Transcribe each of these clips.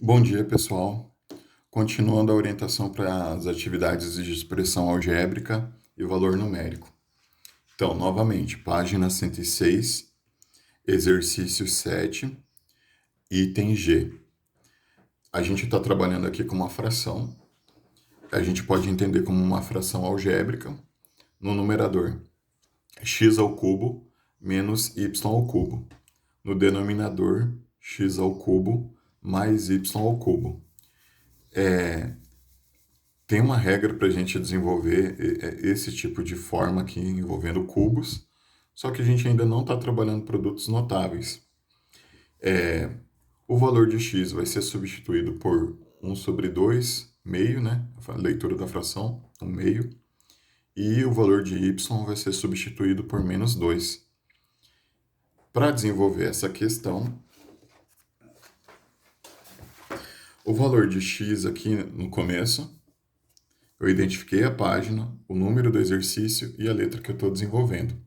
Bom dia, pessoal. Continuando a orientação para as atividades de expressão algébrica e valor numérico. Então, novamente, página 106, exercício 7, item G. A gente está trabalhando aqui com uma fração. A gente pode entender como uma fração algébrica no numerador x ao cubo menos y ao cubo. No denominador, x ao cubo mais y ao cubo. Tem uma regra para a gente desenvolver esse tipo de forma aqui envolvendo cubos, só que a gente ainda não está trabalhando produtos notáveis. O valor de x vai ser substituído por 1 sobre 2, meio, né? A leitura da fração, 1 meio. E o valor de y vai ser substituído por menos 2. Para desenvolver essa questão, o valor de x aqui no começo, eu identifiquei a página, o número do exercício e a letra que eu estou desenvolvendo.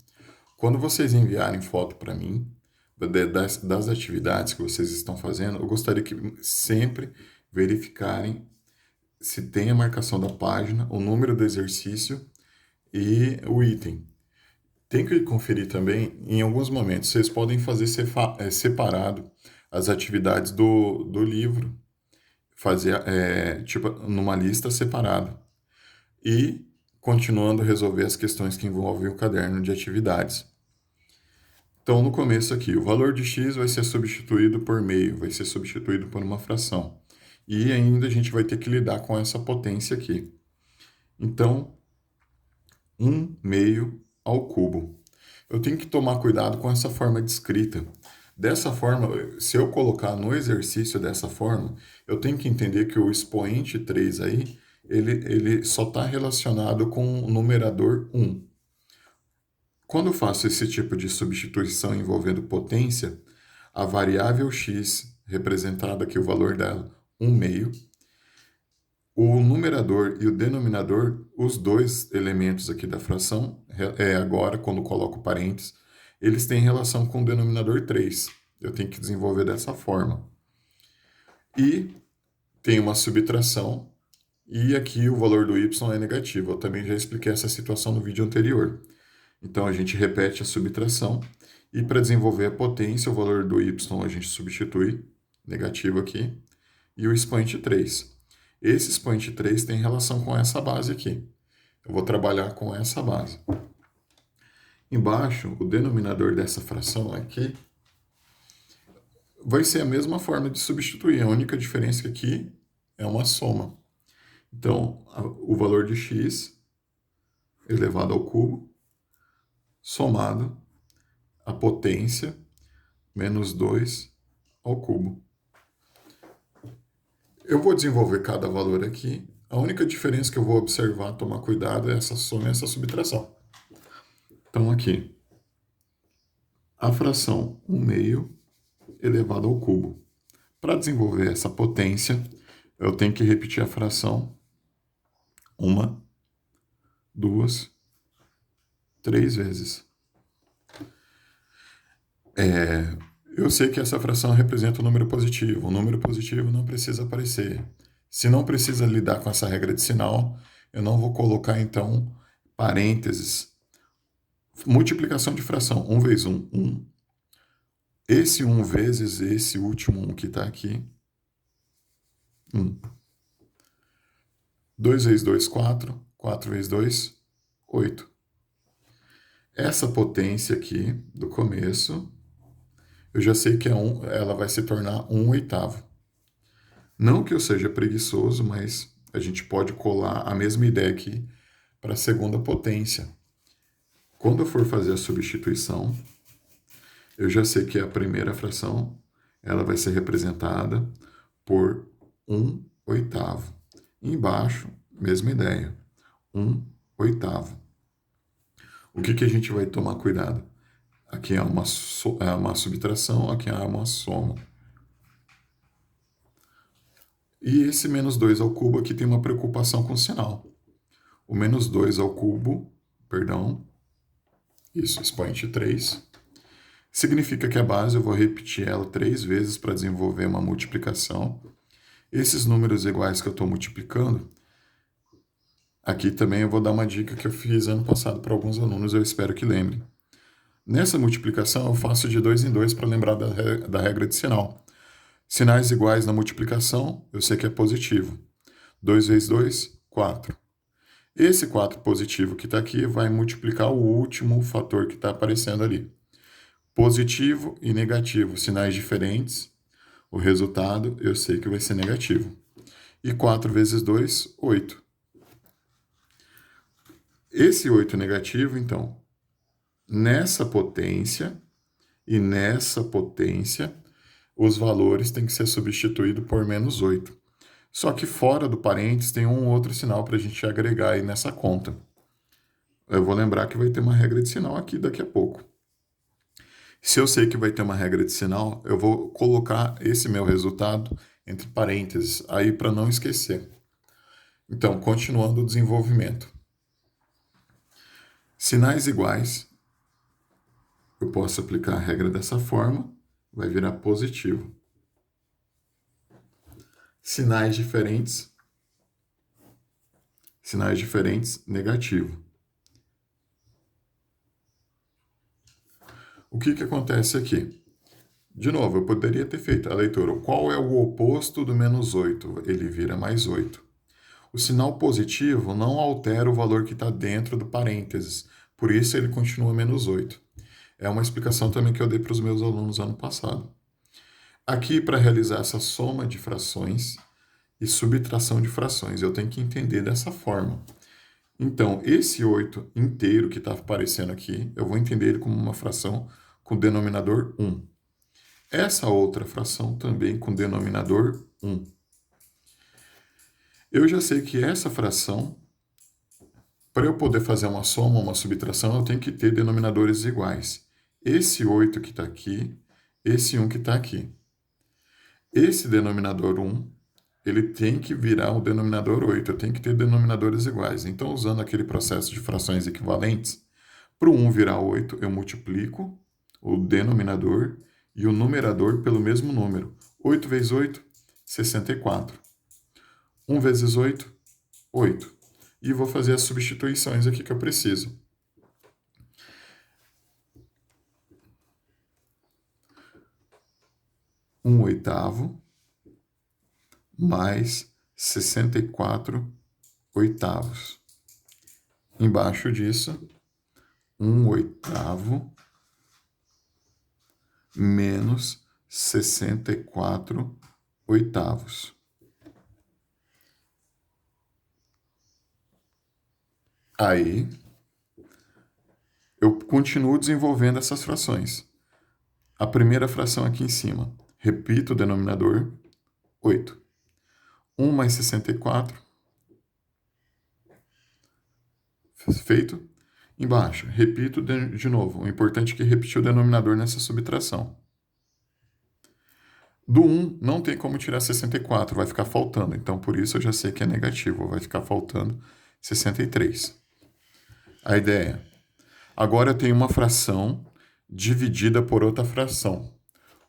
Quando vocês enviarem foto para mim das atividades que vocês estão fazendo, eu gostaria que sempre verificarem se tem a marcação da página, o número do exercício e o item. Tem que conferir também, em alguns momentos, vocês podem fazer separado as atividades do livro, fazer tipo numa lista separada. E continuando a resolver as questões que envolvem o caderno de atividades. Então, no começo aqui, o valor de x vai ser substituído por meio, vai ser substituído por uma fração. E ainda a gente vai ter que lidar com essa potência aqui. Então, 1 meio ao cubo. Eu tenho que tomar cuidado com essa forma de escrita. Dessa forma, se eu colocar no exercício dessa forma, eu tenho que entender que o expoente 3 aí, ele só está relacionado com o numerador 1. Quando eu faço esse tipo de substituição envolvendo potência, a variável x, representada aqui o valor dela, 1 meio, o numerador e o denominador, os dois elementos aqui da fração, agora, quando coloco parênteses, eles têm relação com o denominador 3. Eu tenho que desenvolver dessa forma. E tem uma subtração, e aqui o valor do y é negativo. Eu também já expliquei essa situação no vídeo anterior. Então, a gente repete a subtração, e para desenvolver a potência, o valor do y a gente substitui, negativo aqui, e o expoente 3. Esse expoente 3 tem relação com essa base aqui. Eu vou trabalhar com essa base. Embaixo, o denominador dessa fração aqui vai ser a mesma forma de substituir. A única diferença é que aqui é uma soma. Então, o valor de x elevado ao cubo, somado a potência, menos 2 ao cubo. Eu vou desenvolver cada valor aqui. A única diferença que eu vou observar, tomar cuidado, é essa soma e essa subtração. Então, aqui, a fração 1 meio elevado ao cubo. Para desenvolver essa potência, eu tenho que repetir a fração 1, 2, 3 vezes. Eu sei que essa fração representa um número positivo. O número positivo não precisa aparecer. Se não precisa lidar com essa regra de sinal, eu não vou colocar, então, parênteses. Multiplicação de fração. 1 vezes 1, 1. Esse 1 vezes esse último 1 que está aqui, 1. 2 vezes 2, 4. 4 vezes 2, 8. Essa potência aqui, do começo, eu já sei que ela vai se tornar 1/8. Não que eu seja preguiçoso, mas a gente pode colar a mesma ideia aqui para a segunda potência. Quando eu for fazer a substituição, eu já sei que a primeira fração ela vai ser representada por 1/8. Embaixo, mesma ideia, 1/8. O que a gente vai tomar cuidado? Aqui é uma subtração, aqui é uma soma. E esse menos 2 ao cubo aqui tem uma preocupação com o sinal. O menos 2 ao cubo, isso, expoente 3, significa que a base eu vou repetir ela 3 vezes para desenvolver uma multiplicação. Esses números iguais que eu estou multiplicando, aqui também eu vou dar uma dica que eu fiz ano passado para alguns alunos, eu espero que lembrem. Nessa multiplicação, eu faço de 2 em 2 para lembrar da regra de sinal. Sinais iguais na multiplicação, eu sei que é positivo. 2 vezes 2, 4. Esse 4 positivo que está aqui vai multiplicar o último fator que está aparecendo ali. Positivo e negativo, sinais diferentes, o resultado eu sei que vai ser negativo. E 4 vezes 2, 8. Esse 8 negativo, então, nessa potência e nessa potência, os valores têm que ser substituídos por menos 8. Só que fora do parênteses tem um outro sinal para a gente agregar aí nessa conta. Eu vou lembrar que vai ter uma regra de sinal aqui daqui a pouco. Se eu sei que vai ter uma regra de sinal, eu vou colocar esse meu resultado entre parênteses, aí para não esquecer. Então, continuando o desenvolvimento. Sinais iguais, eu posso aplicar a regra dessa forma, vai virar positivo. Sinais diferentes, negativo. O que acontece aqui? De novo, eu poderia ter feito a leitura. Qual é o oposto do menos 8? Ele vira mais 8. O sinal positivo não altera o valor que está dentro do parênteses, por isso ele continua menos 8. É uma explicação também que eu dei para os meus alunos ano passado. Aqui, para realizar essa soma de frações e subtração de frações, eu tenho que entender dessa forma. Então, esse 8 inteiro que está aparecendo aqui, eu vou entender ele como uma fração com denominador 1. Essa outra fração também com denominador 1. Eu já sei que essa fração, para eu poder fazer uma soma, uma subtração, eu tenho que ter denominadores iguais. Esse 8 que está aqui, esse 1 que está aqui. Esse denominador 1, ele tem que virar o denominador 8, eu tenho que ter denominadores iguais. Então, usando aquele processo de frações equivalentes, para o 1 virar 8, eu multiplico o denominador e o numerador pelo mesmo número. 8 vezes 8, 64. 1 vezes 8, 8. E vou fazer as substituições aqui que eu preciso. Um oitavo mais 64 oitavos. Embaixo disso, 1 oitavo menos 64 oitavos. Aí, eu continuo desenvolvendo essas frações. A primeira fração aqui em cima, repito o denominador, 8. 1 mais 64, feito. Embaixo, repito de novo. O importante é que repetir o denominador nessa subtração. Do 1 não tem como tirar 64, vai ficar faltando. Então, por isso eu já sei que é negativo, vai ficar faltando 63. A ideia. Agora eu tenho uma fração dividida por outra fração.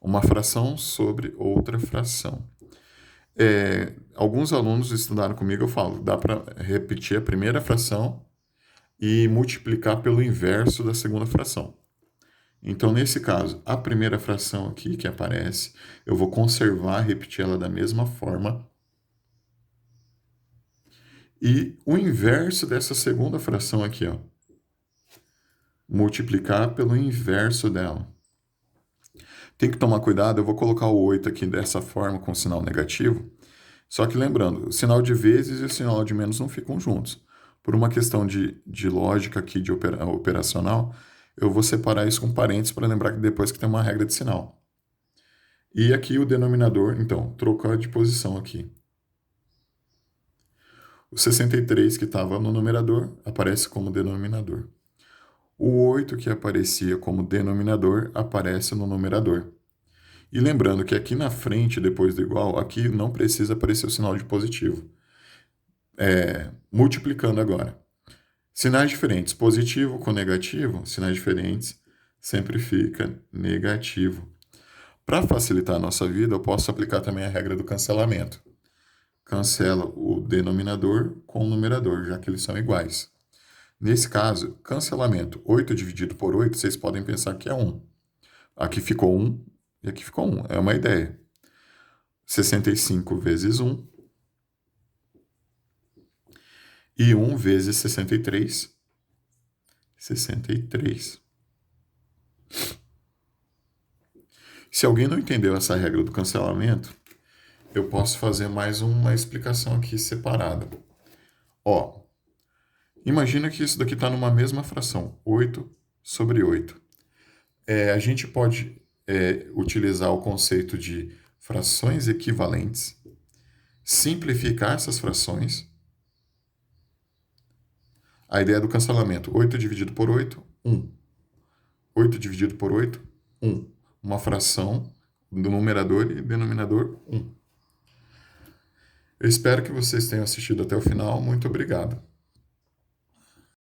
Uma fração sobre outra fração. Alguns alunos estudaram comigo, eu falo, dá para repetir a primeira fração e multiplicar pelo inverso da segunda fração. Então, nesse caso, a primeira fração aqui que aparece, eu vou conservar, repetir ela da mesma forma. E o inverso dessa segunda fração aqui, ó, multiplicar pelo inverso dela. Tem que tomar cuidado, eu vou colocar o 8 aqui dessa forma, com sinal negativo. Só que lembrando, o sinal de vezes e o sinal de menos não ficam juntos. Por uma questão de lógica aqui, de operacional, eu vou separar isso com parênteses para lembrar que depois que tem uma regra de sinal. E aqui o denominador, então, trocar de posição aqui. O 63 que estava no numerador aparece como denominador. O 8 que aparecia como denominador aparece no numerador. E lembrando que aqui na frente, depois do igual, aqui não precisa aparecer o sinal de positivo. Multiplicando agora. Sinais diferentes, positivo com negativo, sinais diferentes, sempre fica negativo. Para facilitar a nossa vida, eu posso aplicar também a regra do cancelamento. cancela o denominador com o numerador, já que eles são iguais. Nesse caso, cancelamento 8 dividido por 8, vocês podem pensar que é 1. Aqui ficou 1 e aqui ficou 1. É uma ideia. 65 vezes 1 e 1 vezes 63. 63. Se alguém não entendeu essa regra do cancelamento, eu posso fazer mais uma explicação aqui separada. Ó, imagina que isso daqui está numa mesma fração, 8 sobre 8. A gente pode utilizar o conceito de frações equivalentes, simplificar essas frações. A ideia do cancelamento, 8 dividido por 8, 1. 8 dividido por 8, 1. Uma fração do numerador e denominador 1. Eu espero que vocês tenham assistido até o final. Muito obrigado.